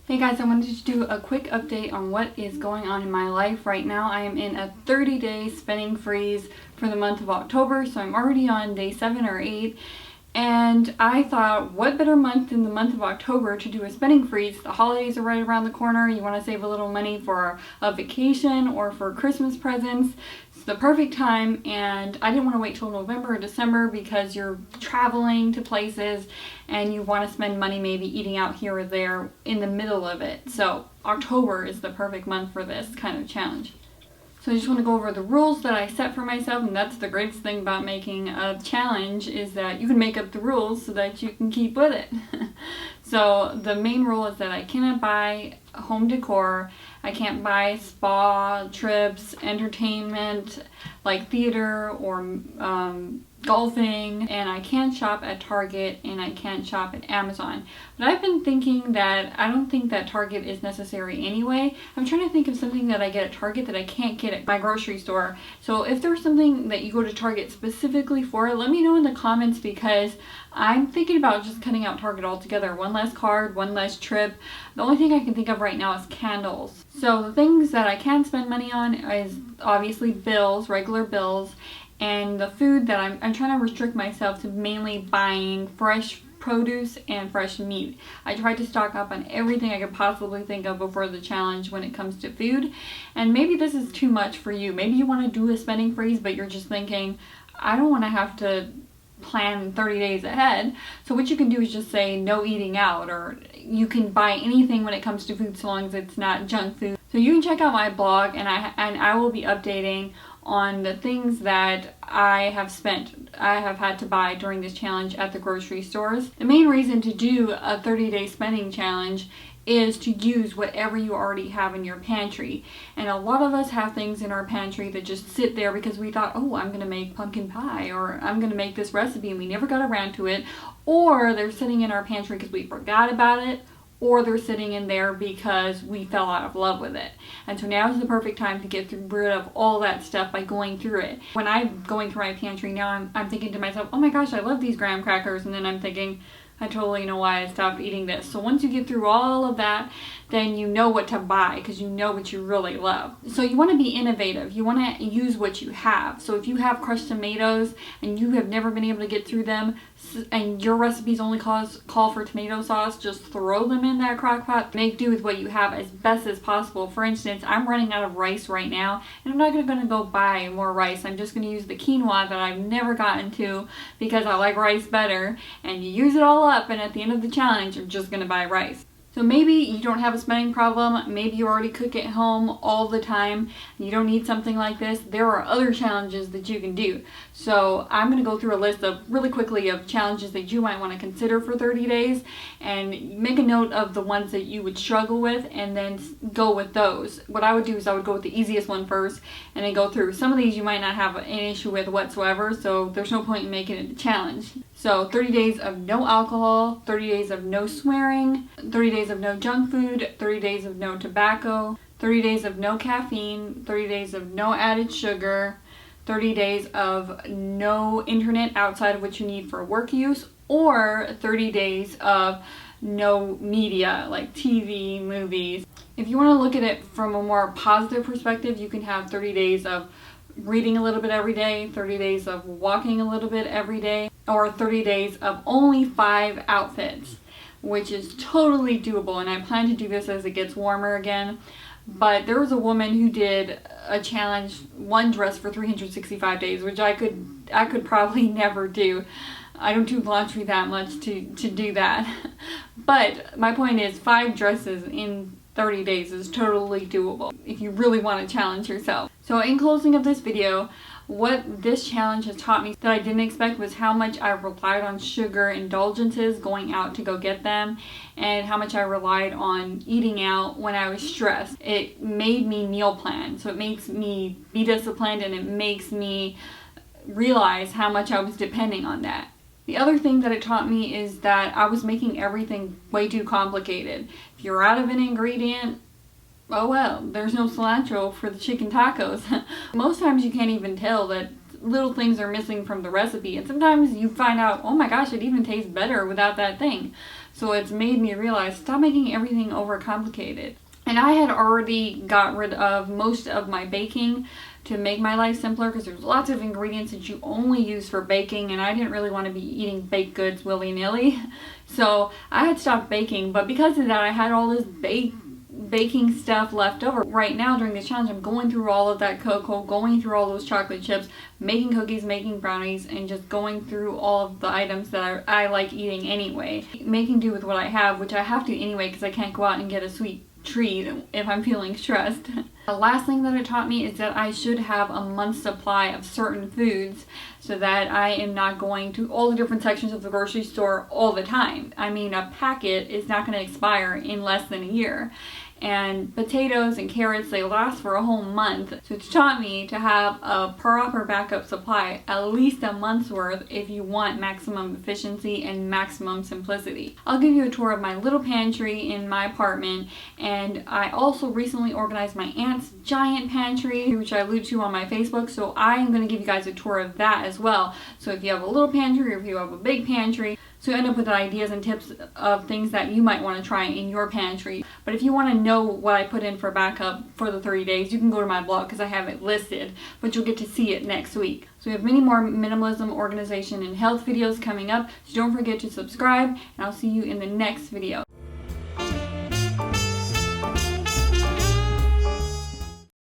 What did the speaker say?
Hey guys, I wanted to do a quick update on what is going on in my life right now. I am in a 30-day spending freeze for the month of October, so I'm already on day 7 or 8. And I thought, what better month than the month of October to do a spending freeze? The holidays are right around the corner. You want to save a little money for a vacation or for Christmas presents. It's the perfect time, and I didn't want to wait till November or December because you're traveling to places and you want to spend money maybe eating out here or there in the middle of it. So October is the perfect month for this kind of challenge. So I just want to go over the rules that I set for myself, and that's the greatest thing about making a challenge is that you can make up the rules so that you can keep with it. So the main rule is that I cannot buy home decor, I can't buy spa trips, entertainment like theater or golfing, and I can't shop at Target and I can't shop at Amazon. But I've been thinking that I don't think that Target is necessary anyway. I'm trying to think of something that I get at Target that I can't get at my grocery store. So if there's something that you go to Target specifically for, let me know in the comments, because I'm thinking about just cutting out Target altogether. One less card, one less trip. The only thing I can think of right now is candles. So the things that I can spend money on is obviously bills, regular bills, and the food that I'm trying to restrict myself to mainly buying fresh produce and fresh meat. I tried to stock up on everything I could possibly think of before the challenge when it comes to food. And maybe this is too much for you. Maybe you want to do a spending freeze, but you're just thinking, I don't want to have to plan 30 days ahead. So what you can do is just say no eating out, or you can buy anything when it comes to food so long as it's not junk food. So you can check out my blog, and I will be updating on the things that I have had to buy during this challenge at the grocery stores. The main reason to do a 30-day spending challenge is to use whatever you already have in your pantry. And a lot of us have things in our pantry that just sit there because we thought, oh, I'm gonna make pumpkin pie, or I'm gonna make this recipe, and we never got around to it. Or they're sitting in our pantry because we forgot about it, or they're sitting in there because we fell out of love with it. And so now is the perfect time to get rid of all that stuff by going through it. When I'm going through my pantry now, I'm thinking to myself, oh my gosh, I love these graham crackers, and then I'm thinking, I totally know why I stopped eating this. So once you get through all of that, then you know what to buy because you know what you really love. So you want to be innovative. You want to use what you have. So if you have crushed tomatoes and you have never been able to get through them, and your recipes only call for tomato sauce, just throw them in that crock pot. Make do with what you have as best as possible. For instance, I'm running out of rice right now, and I'm not going to go buy more rice. I'm just going to use the quinoa that I've never gotten to because I like rice better, and you use it all up, and at the end of the challenge, you're just going to buy rice. So maybe you don't have a spending problem, maybe you already cook at home all the time, and you don't need something like this. There are other challenges that you can do. So I'm going to go through a list of really quickly of challenges that you might want to consider for 30 days, and make a note of the ones that you would struggle with and then go with those. What I would do is I would go with the easiest one first and then go through. Some of these you might not have an issue with whatsoever, so there's no point in making it a challenge. So 30 days of no alcohol, 30 days of no swearing, 30 days of no junk food, 30 days of no tobacco, 30 days of no caffeine, 30 days of no added sugar, 30 days of no internet outside of what you need for work use, or 30 days of no media like TV, movies. If you want to look at it from a more positive perspective, you can have 30 days of reading a little bit every day, 30 days of walking a little bit every day, or 30 days of only 5 outfits, which is totally doable. And I plan to do this as it gets warmer again. But there was a woman who did a challenge, one dress for 365 days, which I could probably never do. I don't do laundry that much to do that. But my point is, 5 dresses in 30 days is totally doable if you really want to challenge yourself. So in closing of this video, what this challenge has taught me that I didn't expect was how much I relied on sugar indulgences going out to go get them, and how much I relied on eating out when I was stressed. It made me meal plan, so it makes me be disciplined, and it makes me realize how much I was depending on that. The other thing that it taught me is that I was making everything way too complicated. If you're out of an ingredient, oh well, there's no cilantro for the chicken tacos. Most times you can't even tell that little things are missing from the recipe, and sometimes you find out, oh my gosh, it even tastes better without that thing. So it's made me realize, stop making everything overcomplicated. And I had already got rid of most of my baking to make my life simpler, because there's lots of ingredients that you only use for baking, and I didn't really want to be eating baked goods willy-nilly. So I had stopped baking, but because of that I had all this baking stuff left over. Right now during this challenge, I'm going through all of that cocoa, going through all those chocolate chips, making cookies, making brownies, and just going through all of the items that I like eating anyway. Making do with what I have, which I have to anyway because I can't go out and get a sweet treat if I'm feeling stressed. The last thing that it taught me is that I should have a month's supply of certain foods so that I am not going to all the different sections of the grocery store all the time. I mean, a packet is not going to expire in less than a year. And potatoes and carrots, they last for a whole month. So it's taught me to have a proper backup supply, at least a month's worth, if you want maximum efficiency and maximum simplicity. I'll give you a tour of my little pantry in my apartment, and I also recently organized my aunt's giant pantry, which I alluded to on my Facebook, so I am going to give you guys a tour of that as well. So if you have a little pantry or if you have a big pantry, so you end up with ideas and tips of things that you might want to try in your pantry. But if you want to know what I put in for backup for the 30 days, you can go to my blog because I have it listed, but you'll get to see it next week. So we have many more minimalism, organization, and health videos coming up, so don't forget to subscribe, and I'll see you in the next video.